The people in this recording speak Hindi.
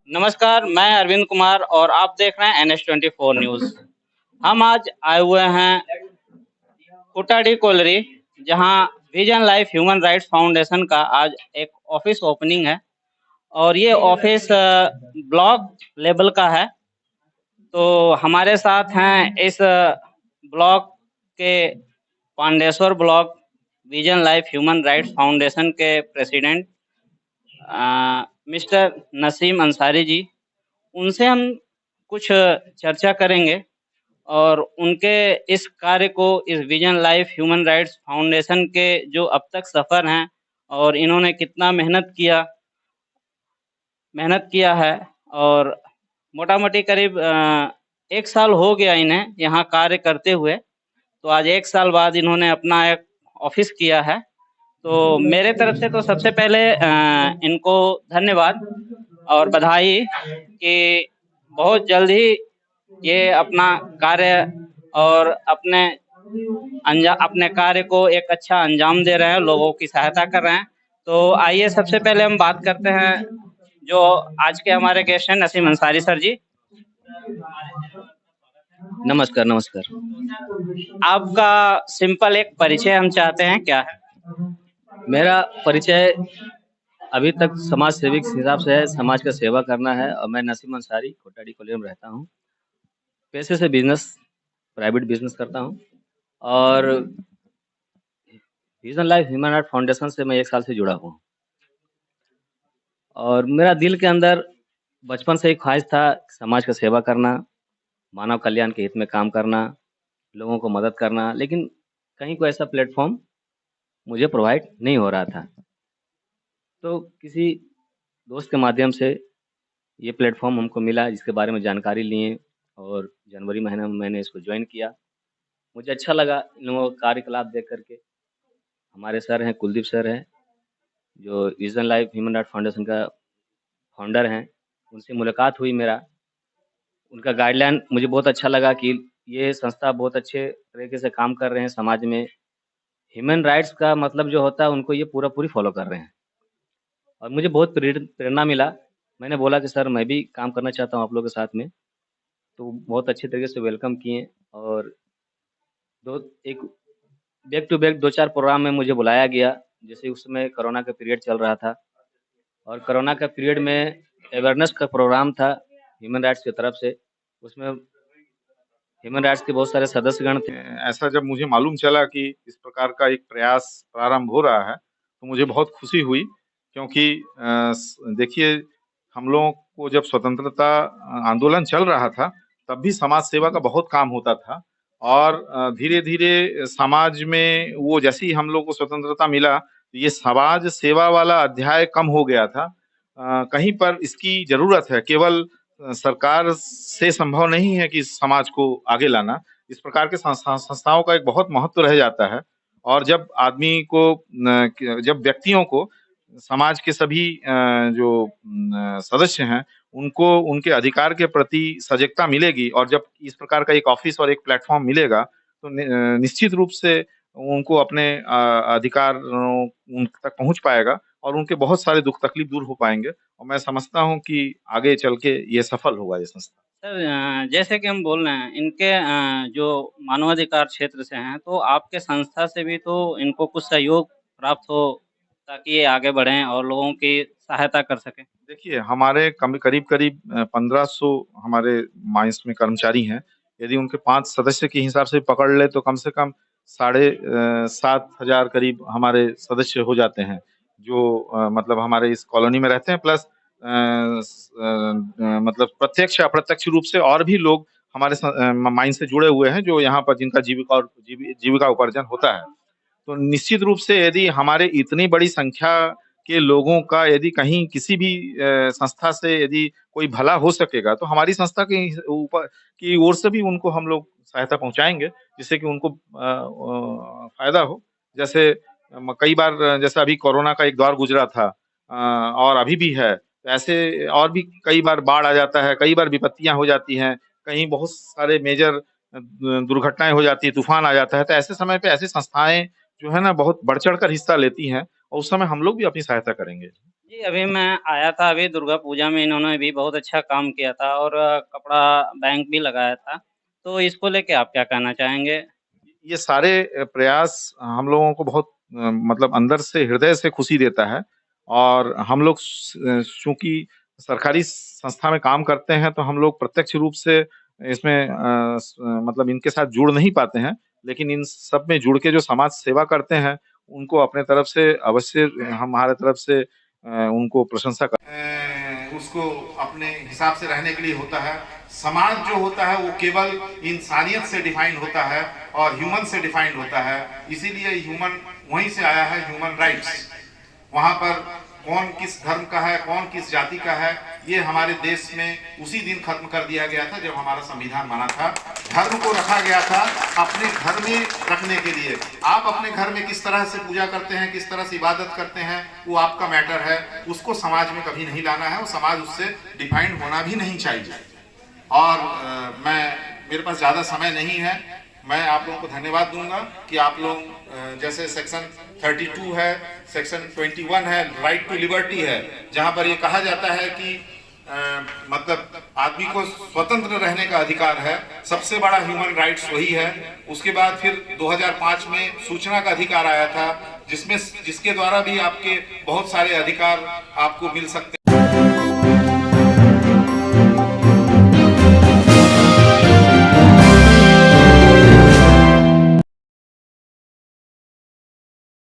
नमस्कार, मैं अरविंद कुमार और आप देख रहे हैं NH24 न्यूज़। हम आज आए हुए हैं कुटाडी कोलरी, जहां vision life human rights foundation का आज एक ऑफिस ओपनिंग है और ये ऑफिस ब्लॉक लेवल का है। तो हमारे साथ हैं इस ब्लॉक के Pandeshwar block vision life human rights foundation के प्रेसिडेंट मिस्टर नसीम अंसारी जी। उनसे हम कुछ चर्चा करेंगे और उनके इस कार्य को, इस vision life human rights foundation के जो अब तक सफ़र हैं और इन्होंने कितना मेहनत किया है और मोटा-मोटी करीब 1 साल हो गया इन्हें यहाँ कार्य करते हुए। तो आज 1 साल बाद इन्होंने अपना एक ऑफ़िस किया है। तो मेरे तरफ से तो सबसे पहले इनको धन्यवाद और बधाई कि बहुत जल्द ही ये अपना कार्य और अपने कार्य को एक अच्छा अंजाम दे रहे हैं, लोगों की सहायता कर रहे हैं। तो आइए सबसे पहले हम बात करते हैं जो आज के हमारे गेस्ट हैं नसीम अंसारी सर जी। नमस्कार, नमस्कार। आपका सिंपल एक परिचय हम चाहते हैं, क्या है? मेरा परिचय अभी तक समाज सेवी के हिसाब से है, समाज का सेवा करना है और मैं नसीम अंसारी कोटाडी कॉलोनी में रहता हूँ। पेशे से प्राइवेट बिज़नेस करता हूँ और vision life human right foundation से मैं 1 साल से जुड़ा हूँ। और मेरा दिल के अंदर बचपन से ही ख्वाहिश था समाज का सेवा करना, मानव कल्याण के हित में काम करना, लोगों को मदद करना, लेकिन कहीं कोई ऐसा प्लेटफ़ॉर्म मुझे प्रोवाइड नहीं हो रहा था। तो किसी दोस्त के माध्यम से ये प्लेटफ़ॉर्म हमको मिला, जिसके बारे में जानकारी लिए और जनवरी महीने में मैंने इसको जॉइन किया। मुझे अच्छा लगा इन लोगों का कार्यकलाप देख कर के। हमारे सर हैं, कुलदीप सर हैं, जो vision life human right foundation का फाउंडर हैं। उनसे मुलाकात हुई मेरा। उनका गाइडलाइन मुझे बहुत अच्छा लगा कि ये संस्था बहुत अच्छे तरीके से काम कर रहे हैं समाज में। ह्यूमन राइट्स का मतलब जो होता है, उनको ये पूरा-पूरी फ़ॉलो कर रहे हैं। और मुझे बहुत प्रेरणा मिला। मैंने बोला कि सर मैं भी काम करना चाहता हूँ आप लोगों के साथ में। तो बहुत अच्छे तरीके से वेलकम किए और दो एक बैक टू बैक 2-4 प्रोग्राम में मुझे बुलाया गया। जैसे उस समय कोरोना का पीरियड चल रहा था और कोरोना का पीरियड में अवेयरनेस का प्रोग्राम था ह्यूमन राइट्स की तरफ से। उसमें ह्यूमन राइट्स के बहुत सारे सदस्यगण थे। ऐसा जब मुझे मालूम चला कि इस प्रकार का एक प्रयास प्रारंभ हो रहा है, तो मुझे बहुत खुशी हुई क्योंकि देखिए हम लोगों को जब स्वतंत्रता आंदोलन चल रहा था, तब भी समाज सेवा का बहुत काम होता था और धीरे-धीरे समाज में वो जैसे ही हम लोग को स्वतंत्रता मिला, तो ये समाज सेवा वाला अध्याय कम हो गया था। कहीं पर इसकी ज़रूरत है, केवल सरकार से संभव नहीं है कि समाज को आगे लाना। इस प्रकार के संस्थाओं का एक बहुत महत्व रह जाता है और जब आदमी को जब व्यक्तियों को समाज के सभी जो सदस्य हैं, उनको उनके अधिकार के प्रति सजगता मिलेगी और जब इस प्रकार का एक ऑफिस और एक प्लेटफ़ॉर्म मिलेगा, तो निश्चित रूप से उनको अपने अधिकारों उन तक पहुँच पाएगा और उनके बहुत सारे दुःख तकलीफ दूर हो पाएँगे और मैं समझता हूँ कि आगे चल के ये सफल होगा ये संस्था। सर जैसे कि हम बोल रहे हैं इनके जो मानवाधिकार क्षेत्र से हैं, तो आपके संस्था से भी तो इनको कुछ सहयोग प्राप्त हो ताकि ये आगे बढ़ें और लोगों की सहायता कर सकें? देखिए, हमारे करीब-करीब 1500 हमारे माइंस में कर्मचारी हैं। यदि उनके 5 सदस्य के हिसाब से पकड़ लें तो कम से कम साढ़े 7,000 करीब हमारे सदस्य हो जाते हैं, जो मतलब हमारे इस कॉलोनी में रहते हैं प्लस मतलब प्रत्यक्ष या अप्रत्यक्ष रूप से और भी लोग हमारे माइंस से जुड़े हुए हैं, जो यहाँ पर जिनका जीविका उपार्जन होता है। तो निश्चित रूप से यदि हमारे इतनी बड़ी संख्या के लोगों का यदि कहीं किसी भी संस्था से यदि कोई भला हो सकेगा, तो हमारी संस्था के ऊपर की ओर से भी उनको हम लोग सहायता पहुँचाएँगे, जिससे कि उनको फ़ायदा हो। जैसे कई बार जैसे अभी कोरोना का एक दौर गुज़रा था और अभी भी है। तो ऐसे और भी कई बार बाढ़ आ जाता है, कई बार विपत्तियाँ हो जाती हैं, कहीं बहुत सारे मेजर दुर्घटनाएँ हो जाती हैं, तूफ़ान आ जाता है। तो ऐसे समय पे ऐसी संस्थाएँ जो है ना बहुत बढ़-चढ़ कर हिस्सा लेती हैं और उस समय हम लोग भी अपनी सहायता करेंगे। जी, अभी मैं आया था, अभी दुर्गा पूजा में इन्होंने भी बहुत अच्छा काम किया था और कपड़ा बैंक भी लगाया था। तो इसको लेके आप क्या कहना चाहेंगे? ये सारे प्रयास हम लोगों को बहुत मतलब अंदर से हृदय से खुशी देता है और हम लोग चूंकि सरकारी संस्था में काम करते हैं तो हम लोग प्रत्यक्ष रूप से इसमें मतलब इनके साथ जुड़ नहीं पाते हैं, लेकिन इन सब में जुड़ के जो समाज सेवा करते हैं उनको अपने तरफ से अवश्य हमारे तरफ से उनको प्रशंसा उसको अपने हिसाब से रहने के लिए होता है। समाज जो होता है वो केवल इंसानियत से डिफाइन होता है और ह्यूमन से डिफाइंड होता है, इसीलिए ह्यूमन वहीं से आया है, ह्यूमन राइट्स। वहां पर कौन किस धर्म का है, कौन किस जाति का है, ये हमारे देश में उसी दिन खत्म कर दिया गया था जब हमारा संविधान बना था। धर्म को रखा गया था अपने घर में रखने के लिए। आप अपने घर में किस तरह से पूजा करते हैं, किस तरह से इबादत करते हैं, वो आपका मैटर है, उसको समाज में कभी नहीं लाना है और समाज उससे डिफाइंड होना भी नहीं चाहिए। और मेरे पास ज़्यादा समय नहीं है, मैं आप लोगों को धन्यवाद दूंगा कि आप लोग जैसे सेक्शन 32 है, सेक्शन 21 है, राइट टू लिबर्टी है, जहां पर ये कहा जाता है कि मतलब आदमी को स्वतंत्र रहने का अधिकार है, सबसे बड़ा ह्यूमन राइट्स वही है। उसके बाद फिर 2005 में सूचना का अधिकार आया था, जिसके द्वारा भी आपके बहुत सारे अधिकार आपको मिल सकते हैं।